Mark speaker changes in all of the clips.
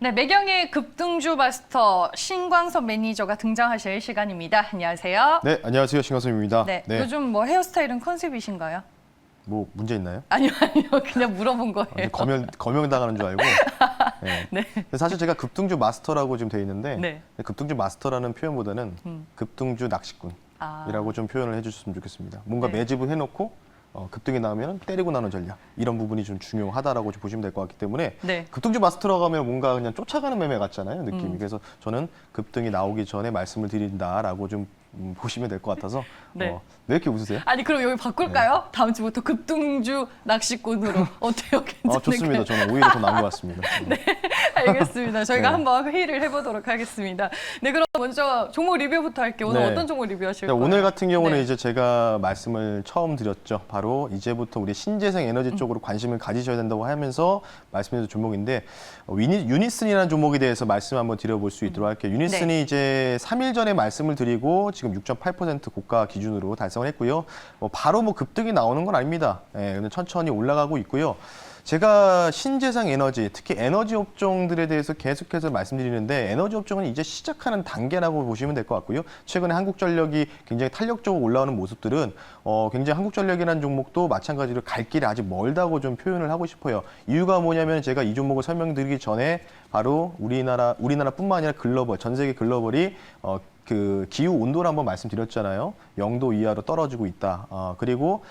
Speaker 1: 네, 매경의 급등주 마스터 신광섭 매니저가 등장하실 시간입니다. 안녕하세요.
Speaker 2: 네, 안녕하세요. 신광섭입니다.
Speaker 1: 네, 요즘 뭐 헤어스타일은 컨셉이신가요?
Speaker 2: 뭐 문제 있나요?
Speaker 1: 아니요, 그냥 물어본 거예요.
Speaker 2: 검명 당하는 줄 알고. 네.
Speaker 1: 네.
Speaker 2: 근데 사실 제가 급등주 마스터라고 지금 돼 있는데
Speaker 1: 네.
Speaker 2: 급등주 마스터라는 표현보다는 급등주 낚시꾼이라고 좀 표현을 해주셨으면 좋겠습니다. 뭔가
Speaker 1: 네.
Speaker 2: 매집을 해놓고 급등이 나오면 때리고 나는 전략 이런 부분이 좀 중요하다라고 좀 보시면 될 것 같기 때문에
Speaker 1: 네.
Speaker 2: 급등주 마스터라고 하면 뭔가 그냥 쫓아가는 매매 같잖아요, 느낌이. 그래서 저는 급등이 나오기 전에 말씀을 드린다라고 좀 보시면 될 것 같아서.
Speaker 1: 네.
Speaker 2: 왜 이렇게 웃으세요?
Speaker 1: 아니 그럼 여기 바꿀까요? 다음 주부터 급등주 낚시꾼으로 어때요? 괜찮을까요?
Speaker 2: 좋습니다. 저는 오히려 더 나은 것 같습니다.
Speaker 1: 네, 알겠습니다. 저희가
Speaker 2: 네.
Speaker 1: 한번 회의를 해보도록 하겠습니다. 네, 그럼 먼저 종목 리뷰부터 할게요. 오늘
Speaker 2: 네.
Speaker 1: 어떤 종목 리뷰하실 거예요?
Speaker 2: 오늘 같은 경우는
Speaker 1: 네.
Speaker 2: 이제 제가 말씀을 처음 드렸죠. 바로 이제부터 우리 신재생 에너지 쪽으로 관심을 가지셔야 된다고 하면서 말씀드린 종목인데 유니슨이라는 종목에 대해서 말씀 한번 드려볼 수 있도록 할게요. 유니슨이 이제 3일 전에 말씀을 드리고 지금 6.8% 고가 기준으로 달성을 했고요. 바로 급등이 나오는 건 아닙니다. 예, 근데 천천히 올라가고 있고요. 제가 신재생 에너지, 특히 에너지 업종들에 대해서 계속해서 말씀드리는데 에너지 업종은 이제 시작하는 단계라고 보시면 될 것 같고요. 최근에 한국전력이 굉장히 탄력적으로 올라오는 모습들은 굉장히 한국전력이라는 종목도 마찬가지로 갈 길이 아직 멀다고 좀 표현을 하고 싶어요. 이유가 뭐냐면 제가 이 종목을 설명드리기 전에 바로 우리나라뿐만 아니라 글로벌, 전 세계 글로벌이 그 기후 온도를 한번 말씀드렸잖아요. 0도 이하로 떨어지고 있다. 그리고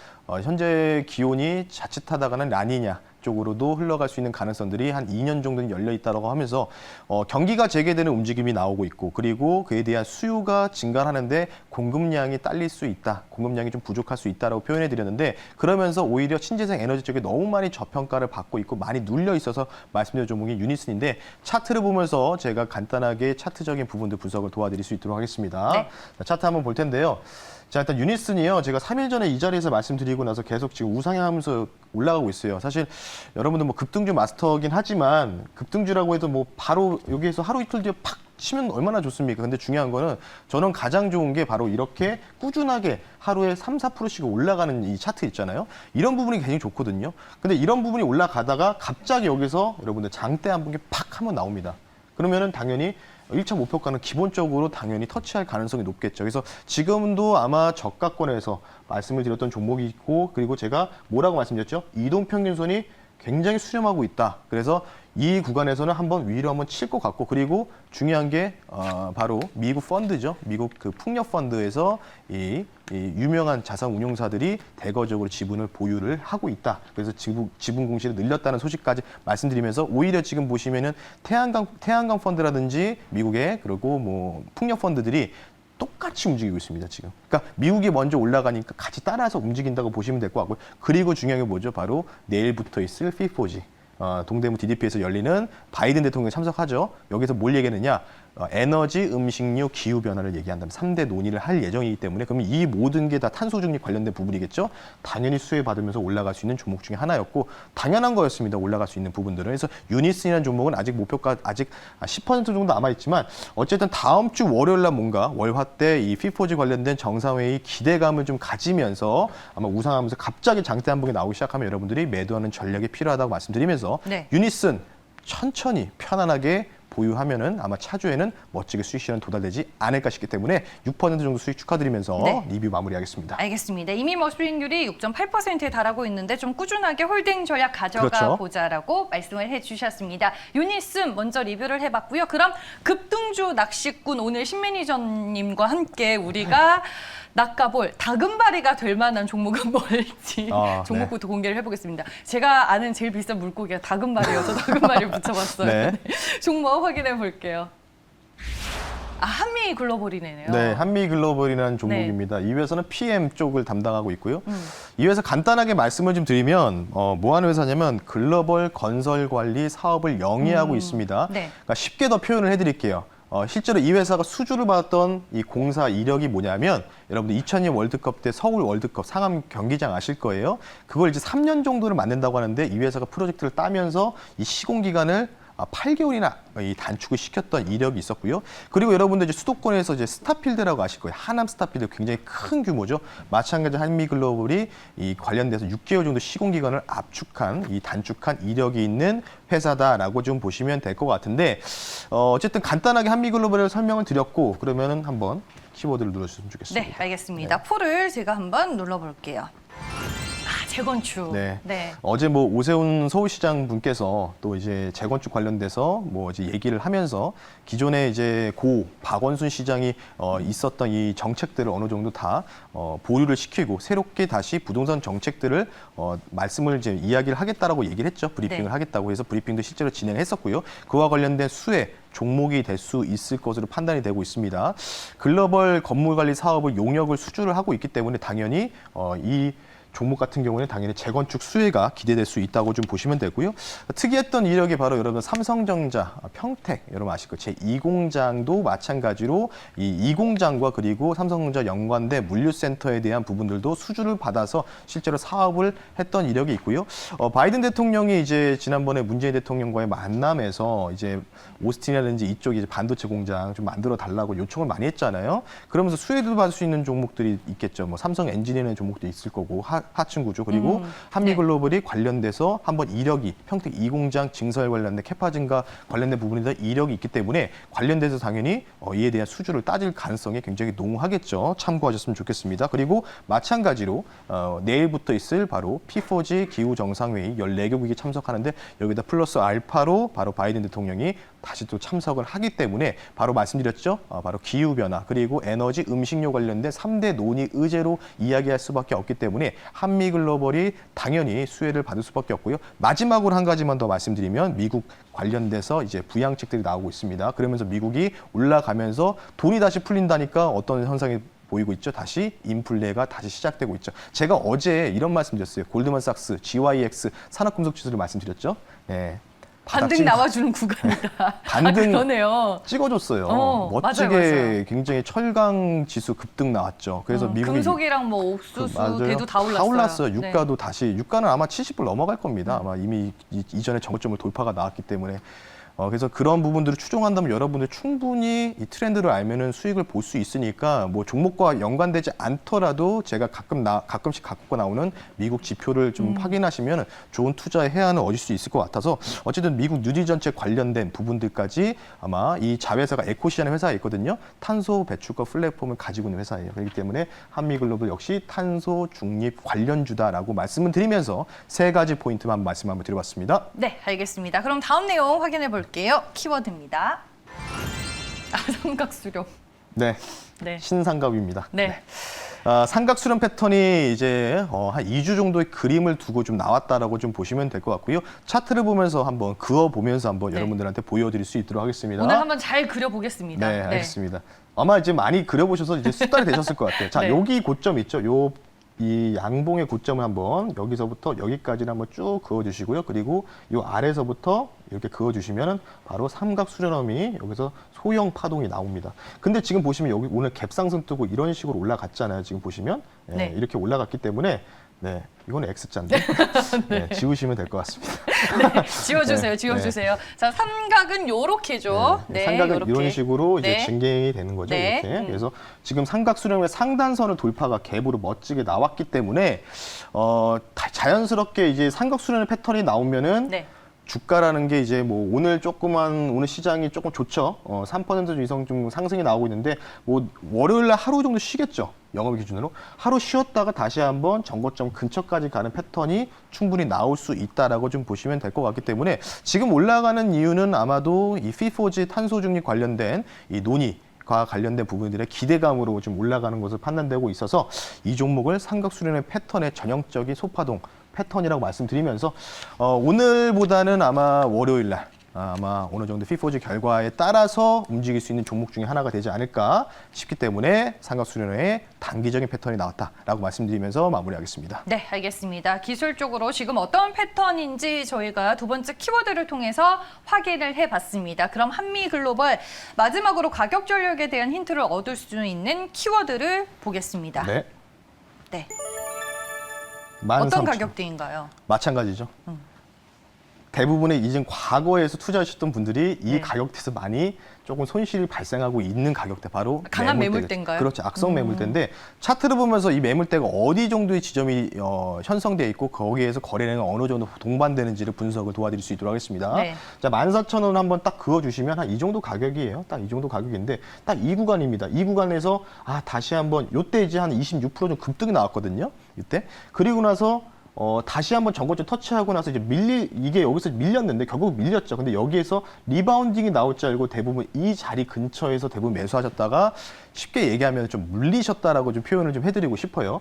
Speaker 2: 현재 기온이 자칫하다가는 라니냐 쪽으로도 흘러갈 수 있는 가능성들이 한 2년 정도는 열려 있다고 하면서 경기가 재개되는 움직임이 나오고 있고 그리고 그에 대한 수요가 증가하는데 공급량이 딸릴 수 있다. 공급량이 좀 부족할 수 있다라고 표현해 드렸는데 그러면서 오히려 신재생 에너지 쪽에 너무 많이 저평가를 받고 있고 많이 눌려 있어서 말씀드린 종목이 유니슨인데 차트를 보면서 제가 간단하게 차트적인 부분들 분석을 도와드릴 수 있도록 하겠습니다.
Speaker 1: 네.
Speaker 2: 자, 차트 한번 볼 텐데요. 자, 일단 유니슨이요. 제가 3일 전에 이 자리에서 말씀드리고 나서 계속 지금 우상향하면서 올라가고 있어요. 사실 여러분들 급등주 마스터긴 하지만 급등주라고 해도 바로 여기에서 하루 이틀 뒤에 팍 치면 얼마나 좋습니까? 근데 중요한 거는 저는 가장 좋은 게 바로 이렇게 꾸준하게 하루에 3, 4%씩 올라가는 이 차트 있잖아요. 이런 부분이 굉장히 좋거든요. 근데 이런 부분이 올라가다가 갑자기 여기서 여러분들 장대 한 번에 팍 한번 나옵니다. 그러면은 당연히 1차 목표가는 기본적으로 당연히 터치할 가능성이 높겠죠. 그래서 지금도 아마 저가권에서 말씀을 드렸던 종목이 있고 그리고 제가 뭐라고 말씀드렸죠? 이동평균선이 굉장히 수렴하고 있다. 그래서 이 구간에서는 위로 한번 칠 것 같고 그리고 중요한 게 바로 미국 펀드죠. 미국 그 풍력 펀드에서 이 유명한 자산 운용사들이 대거적으로 지분을 보유를 하고 있다. 그래서 지분 공시를 늘렸다는 소식까지 말씀드리면서 오히려 지금 보시면은 태양광 펀드라든지 미국의 그리고 풍력 펀드들이 똑같이 움직이고 있습니다, 지금. 그러니까 미국이 먼저 올라가니까 같이 따라서 움직인다고 보시면 될 것 같고요. 그리고 중요한 게 뭐죠? 바로 내일부터 있을 P4G. 동대문 DDP에서 열리는 바이든 대통령이 참석하죠. 여기서 뭘 얘기하느냐? 에너지, 음식료, 기후변화를 얘기한다면 3대 논의를 할 예정이기 때문에 그러면 이 모든 게 다 탄소 중립 관련된 부분이겠죠. 당연히 수혜받으면서 올라갈 수 있는 종목 중에 하나였고 당연한 거였습니다. 올라갈 수 있는 부분들은. 그래서 유니슨이라는 종목은 아직 목표가 아직 10% 정도 남아있지만 어쨌든 다음 주 월요일 날 뭔가 월화 때 이 P4G 관련된 정상회의 기대감을 좀 가지면서 아마 우상하면서 갑자기 장대 한 번에 나오기 시작하면 여러분들이 매도하는 전략이 필요하다고 말씀드리면서
Speaker 1: 네.
Speaker 2: 유니슨 천천히 편안하게 보유하면은 아마 차주에는 멋지게 수익 실현 도달되지 않을까 싶기 때문에 6% 정도 수익 축하드리면서
Speaker 1: 네.
Speaker 2: 리뷰 마무리하겠습니다.
Speaker 1: 알겠습니다. 이미 수익률이 6.8%에 달하고 있는데 좀 꾸준하게 홀딩 전략 가져가
Speaker 2: 그렇죠.
Speaker 1: 보자라고 말씀을 해주셨습니다. 유니슨 먼저 리뷰를 해봤고요. 그럼 급등주 낚시꾼 오늘 신 매니저님과 함께 우리가 낚아볼 다금바리가 될 만한 종목은 뭘지 종목부터 공개를 해보겠습니다. 제가 아는 제일 비싼 물고기가 다금바리여서 다금바리를 붙여봤어요.
Speaker 2: 네.
Speaker 1: 종목 확인해 볼게요. 한미 글로벌이네요.
Speaker 2: 네, 한미 글로벌이라는 종목입니다. 이 회사는 PM 쪽을 담당하고 있고요. 이 회사 간단하게 말씀을 좀 드리면 뭐 하는 회사냐면 글로벌 건설 관리 사업을 영위하고 있습니다.
Speaker 1: 네.
Speaker 2: 그러니까 쉽게 더 표현을 해드릴게요. 실제로 이 회사가 수주를 받았던 이 공사 이력이 뭐냐면 여러분들 2002년 월드컵 때 서울 월드컵 상암 경기장 아실 거예요. 그걸 이제 3년 정도를 만든다고 하는데 이 회사가 프로젝트를 따면서 이 시공 기간을 8개월이나 이 단축을 시켰던 이력이 있었고요. 그리고 여러분들 이제 수도권에서 이제 스타필드라고 아실 거예요. 하남 스타필드 굉장히 큰 규모죠. 마찬가지 한미글로벌이 이 관련돼서 6개월 정도 시공 기간을 압축한 이 단축한 이력이 있는 회사다라고 좀 보시면 될 것 같은데 어쨌든 간단하게 한미글로벌을 설명을 드렸고 그러면은 한번 키워드를 눌러주시면 좋겠습니다.
Speaker 1: 네, 알겠습니다. 포를 제가 한번 눌러볼게요. 재건축.
Speaker 2: 네.
Speaker 1: 네.
Speaker 2: 어제 뭐 오세훈 서울시장 분께서 또 이제 재건축 관련돼서 뭐 이제 얘기를 하면서 기존에 이제 고 박원순 시장이 있었던 이 정책들을 어느 정도 다 보류를 시키고 새롭게 다시 부동산 정책들을 말씀을 이제 이야기를 하겠다라고 얘기를 했죠. 브리핑을
Speaker 1: 네.
Speaker 2: 하겠다고 해서 브리핑도 실제로 진행했었고요. 그와 관련된 수혜 종목이 될 수 있을 것으로 판단이 되고 있습니다. 글로벌 건물관리 사업을 용역을 수주를 하고 있기 때문에 당연히 이 종목 같은 경우는 당연히 재건축 수혜가 기대될 수 있다고 좀 보시면 되고요. 특이했던 이력이 바로 여러분 삼성전자 평택 여러분 아실 거예요. 제2공장도 마찬가지로 이 2공장과 그리고 삼성전자 연관된 물류센터에 대한 부분들도 수주를 받아서 실제로 사업을 했던 이력이 있고요. 바이든 대통령이 이제 지난번에 문재인 대통령과의 만남에서 이제 오스틴이라든지 이쪽 이제 반도체 공장 좀 만들어 달라고 요청을 많이 했잖아요. 그러면서 수혜도 받을 수 있는 종목들이 있겠죠. 뭐 삼성 엔지니어링 종목도 있을 거고 하층 구조 그리고 한미글로벌이 관련돼서 한번 이력이 평택 2공장 증설 관련된 캐파 증가 관련된 부분에 대한 이력이 있기 때문에 관련돼서 당연히 이에 대한 수주를 따질 가능성이 굉장히 농후하겠죠. 참고하셨으면 좋겠습니다. 그리고 마찬가지로 내일부터 있을 바로 P4G 기후 정상회의 14개국이 참석하는데 여기다 플러스 알파로 바로 바이든 대통령이 다시 또 참석을 하기 때문에 바로 말씀드렸죠. 바로 기후변화 그리고 에너지 음식료 관련된 3대 논의 의제로 이야기할 수밖에 없기 때문에 한미글로벌이 당연히 수혜를 받을 수밖에 없고요. 마지막으로 한 가지만 더 말씀드리면 미국 관련돼서 이제 부양책들이 나오고 있습니다. 그러면서 미국이 올라가면서 돈이 다시 풀린다니까 어떤 현상이 보이고 있죠. 다시 인플레가 다시 시작되고 있죠. 제가 어제 이런 말씀드렸어요. 골드만삭스, GYX 산업금속지수를 말씀드렸죠. 네.
Speaker 1: 반등 나와주는 구간이다.
Speaker 2: 반등
Speaker 1: 그러네요.
Speaker 2: 찍어줬어요. 멋지게
Speaker 1: 맞아요.
Speaker 2: 굉장히 철강 지수 급등 나왔죠. 그래서 미국이
Speaker 1: 금속이랑 뭐 옥수수,
Speaker 2: 맞아요.
Speaker 1: 대도 다 올랐어요.
Speaker 2: 다 올랐어요.
Speaker 1: 네.
Speaker 2: 유가도 다시 유가는 아마 70불 넘어갈 겁니다. 아마 이미 이전에 정점을 돌파가 나왔기 때문에. 그래서 그런 부분들을 추종한다면 여러분들 충분히 이 트렌드를 알면은 수익을 볼 수 있으니까 뭐 종목과 연관되지 않더라도 제가 가끔씩 갖고 나오는 미국 지표를 좀 확인하시면 좋은 투자의 해안을 얻을 수 있을 것 같아서 어쨌든 미국 뉴딜 정책 관련된 부분들까지 아마 이 자회사가 에코시아라는 회사가 있거든요. 탄소 배출과 플랫폼을 가지고 있는 회사예요. 그렇기 때문에 한미글로벌 역시 탄소 중립 관련주다라고 말씀을 드리면서 세 가지 포인트만 말씀 한번 드려봤습니다.
Speaker 1: 네, 알겠습니다. 그럼 다음 내용 확인해 볼게요. 키워드입니다. 삼각수렴.
Speaker 2: 네.
Speaker 1: 네.
Speaker 2: 신상갑입니다.
Speaker 1: 네.
Speaker 2: 삼각수렴 패턴이 이제 한 2주 정도의 그림을 두고 좀 나왔다라고 좀 보시면 될 것 같고요. 차트를 보면서 한번 그어보면서 한번
Speaker 1: 네.
Speaker 2: 여러분들한테 보여드릴 수 있도록 하겠습니다.
Speaker 1: 오늘 한번 잘 그려보겠습니다.
Speaker 2: 네, 알겠습니다. 아마 이제 많이 그려보셔서 이제 숙달이 되셨을 것 같아요. 자,
Speaker 1: 네.
Speaker 2: 여기 고점 있죠? 이 양봉의 고점을 한번 여기서부터 여기까지는 한번 쭉 그어주시고요. 그리고 이 아래서부터 이렇게 그어주시면 바로 삼각 수렴이 여기서 소형 파동이 나옵니다. 근데 지금 보시면 여기 오늘 갭상승 뜨고 이런 식으로 올라갔잖아요. 지금 보시면
Speaker 1: 네.
Speaker 2: 이렇게 올라갔기 때문에 네, 이건 X자인데 네, 지우시면 될 것 같습니다.
Speaker 1: 네, 지워주세요, 지워주세요. 자, 삼각은 요렇게죠.
Speaker 2: 네, 삼각은
Speaker 1: 요렇게.
Speaker 2: 이런 식으로 이제
Speaker 1: 네.
Speaker 2: 진행이 되는 거죠.
Speaker 1: 네.
Speaker 2: 이렇게. 그래서 지금 삼각 수렴의 상단선을 돌파가 갭으로 멋지게 나왔기 때문에 자연스럽게 이제 삼각 수렴의 패턴이 나오면은
Speaker 1: 네.
Speaker 2: 주가라는 게 이제 뭐 오늘 시장이 조금 좋죠. 3% 이상 좀 상승이 나오고 있는데 뭐 월요일 날 하루 정도 쉬겠죠. 영업 기준으로 하루 쉬었다가 다시 한번 정고점 근처까지 가는 패턴이 충분히 나올 수 있다라고 좀 보시면 될 것 같기 때문에 지금 올라가는 이유는 아마도 이 P4G 탄소 중립 관련된 이 논의과 관련된 부분들의 기대감으로 좀 올라가는 것으로 판단되고 있어서 이 종목을 삼각수렴의 패턴의 전형적인 소파동 패턴이라고 말씀드리면서 오늘보다는 아마 월요일 날 아마 어느 정도 P4G 결과에 따라서 움직일 수 있는 종목 중에 하나가 되지 않을까 싶기 때문에 삼각수렴의 단기적인 패턴이 나왔다라고 말씀드리면서 마무리하겠습니다.
Speaker 1: 네, 알겠습니다. 기술적으로 지금 어떤 패턴인지 저희가 두 번째 키워드를 통해서 확인을 해봤습니다. 그럼 한미글로벌 마지막으로 가격 전략에 대한 힌트를 얻을 수 있는 키워드를 보겠습니다.
Speaker 2: 네.
Speaker 1: 네.
Speaker 2: 13,000.
Speaker 1: 어떤 가격대인가요?
Speaker 2: 마찬가지죠. 대부분의 이전 과거에서 투자하셨던 분들이 이
Speaker 1: 네.
Speaker 2: 가격대에서 많이 조금 손실이 발생하고 있는 가격대 바로
Speaker 1: 강한 매물대인가요?
Speaker 2: 그렇죠. 악성 매물대인데 차트를 보면서 이 매물대가 어디 정도의 지점이 형성되어 있고 거기에서 거래량이 어느 정도 동반되는지를 분석을 도와드릴 수 있도록 하겠습니다.
Speaker 1: 네.
Speaker 2: 자, 14,000원 한번 딱 그어주시면 한 이 정도 가격이에요. 딱 이 정도 가격인데 딱 이 구간입니다. 이 구간에서 다시 한번 요때 이제 한 26% 정도 급등이 나왔거든요. 이때 그리고 나서 다시 한번 전고점 터치하고 나서 이제 이게 여기서 밀렸는데 결국 밀렸죠. 근데 여기에서 리바운딩이 나올 줄 알고 대부분 이 자리 근처에서 대부분 매수하셨다가 쉽게 얘기하면 좀 물리셨다라고 좀 표현을 좀 해드리고 싶어요.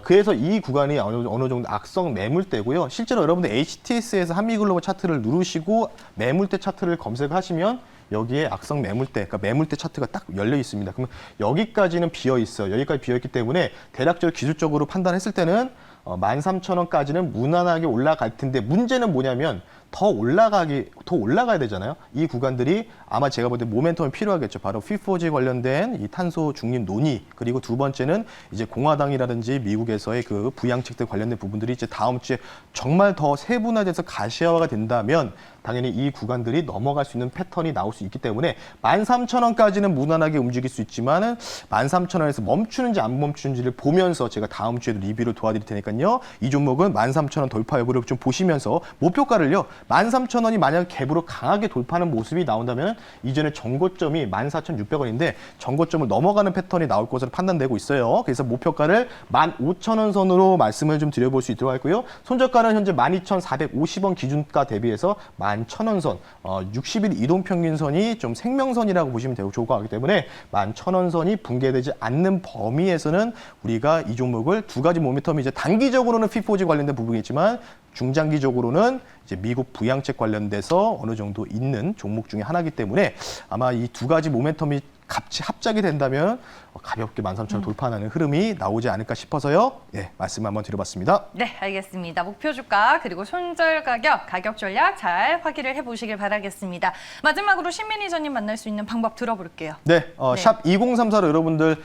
Speaker 2: 그래서 이 구간이 어느 정도 악성 매물대고요. 실제로 여러분들 HTS에서 한미글로벌 차트를 누르시고 매물대 차트를 검색하시면 여기에 악성 매물대, 그러니까 매물대 차트가 딱 열려 있습니다. 그러면 여기까지는 비어 있어요. 여기까지 비어 있기 때문에 대략적으로 기술적으로 판단했을 때는 13,000원까지는 무난하게 올라갈 텐데 문제는 뭐냐면 더 올라가야 되잖아요. 이 구간들이 아마 제가 볼 때 모멘텀이 필요하겠죠. 바로 P4G 관련된 이 탄소 중립 논의, 그리고 두 번째는 이제 공화당이라든지 미국에서의 그 부양책들 관련된 부분들이 이제 다음 주에 정말 더 세분화돼서 가시화가 된다면 당연히 이 구간들이 넘어갈 수 있는 패턴이 나올 수 있기 때문에 13,000원까지는 무난하게 움직일 수 있지만은 13,000원에서 멈추는지 안 멈추는지를 보면서 제가 다음 주에도 리뷰를 도와드릴 테니까요. 이 종목은 13,000원 돌파 여부를 좀 보시면서 목표가를요. 13,000원이 만약 갭으로 강하게 돌파하는 모습이 나온다면 이전에 전고점이 14,600원인데 전고점을 넘어가는 패턴이 나올 것으로 판단되고 있어요. 그래서 목표가를 15,000원 선으로 말씀을 좀 드려볼 수 있도록 하고요. 손절가는 현재 12,450원 기준가 대비해서 11,000원 선, 60일 이동평균선이 좀 생명선이라고 보시면 되고 좋을 것 같기 때문에 11,000원 선이 붕괴되지 않는 범위에서는 우리가 이 종목을 두 가지 모멘텀이 이제 단기적으로는 P4G 관련된 부분이지만 중장기적으로는 이제 미국 부양책 관련돼서 어느 정도 있는 종목 중에 하나이기 때문에 아마 이 두 가지 모멘텀이 같이 합작이 된다면 가볍게 13,000원 돌파하는 흐름이 나오지 않을까 싶어서요. 예, 말씀 한번 드려봤습니다.
Speaker 1: 네, 알겠습니다. 목표 주가 그리고 손절 가격 전략 잘 확인을 해보시길 바라겠습니다. 마지막으로 신 매니저님 만날 수 있는 방법 들어볼게요.
Speaker 2: 네,
Speaker 1: 네.
Speaker 2: 샵 2034로 여러분들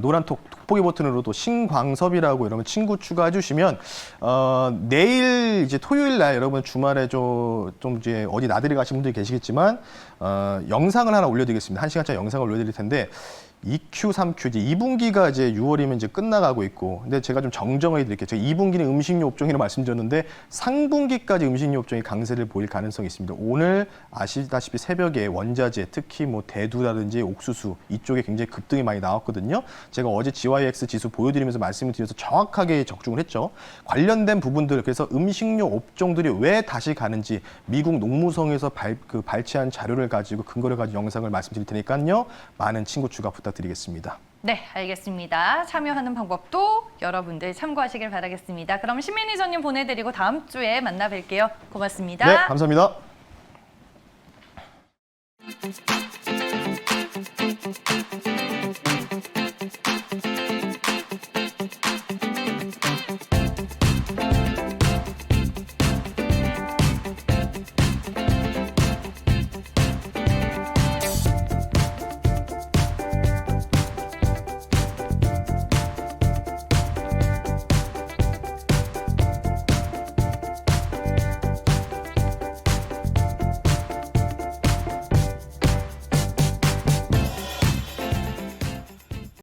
Speaker 2: 노란 돋보기 버튼으로도 신광섭이라고 여러분 친구 추가해 주시면 내일 이제 토요일 날 여러분 주말에 좀 이제 어디 나들이 가신 분들이 계시겠지만 영상을 하나 올려드리겠습니다. 1시간짜리 영상을 올려드릴 텐데 2Q, 3Q 이제 2분기가 이제 6월이면 이제 끝나가고 있고, 근데 제가 좀 정정해 드릴게요. 제가 2분기는 음식료 업종이라고 말씀드렸는데 상분기까지 음식료 업종이 강세를 보일 가능성이 있습니다. 오늘 아시다시피 새벽에 원자재, 특히 뭐 대두라든지 옥수수 이쪽에 굉장히 급등이 많이 나왔거든요. 제가 어제 GYX 지수 보여드리면서 말씀을 드려서 정확하게 적중을 했죠. 관련된 부분들, 그래서 음식료 업종들이 왜 다시 가는지 미국 농무성에서 발췌한 자료를 가지고 근거를 가지고 영상을 말씀드릴 테니까요. 많은 친구 추가 부탁드리겠습니다.
Speaker 1: 네, 알겠습니다. 참여하는 방법도 여러분들 참고하시길 바라겠습니다. 그럼 신 매니저님 보내드리고 다음 주에 만나 뵐게요. 고맙습니다.
Speaker 2: 네, 감사합니다.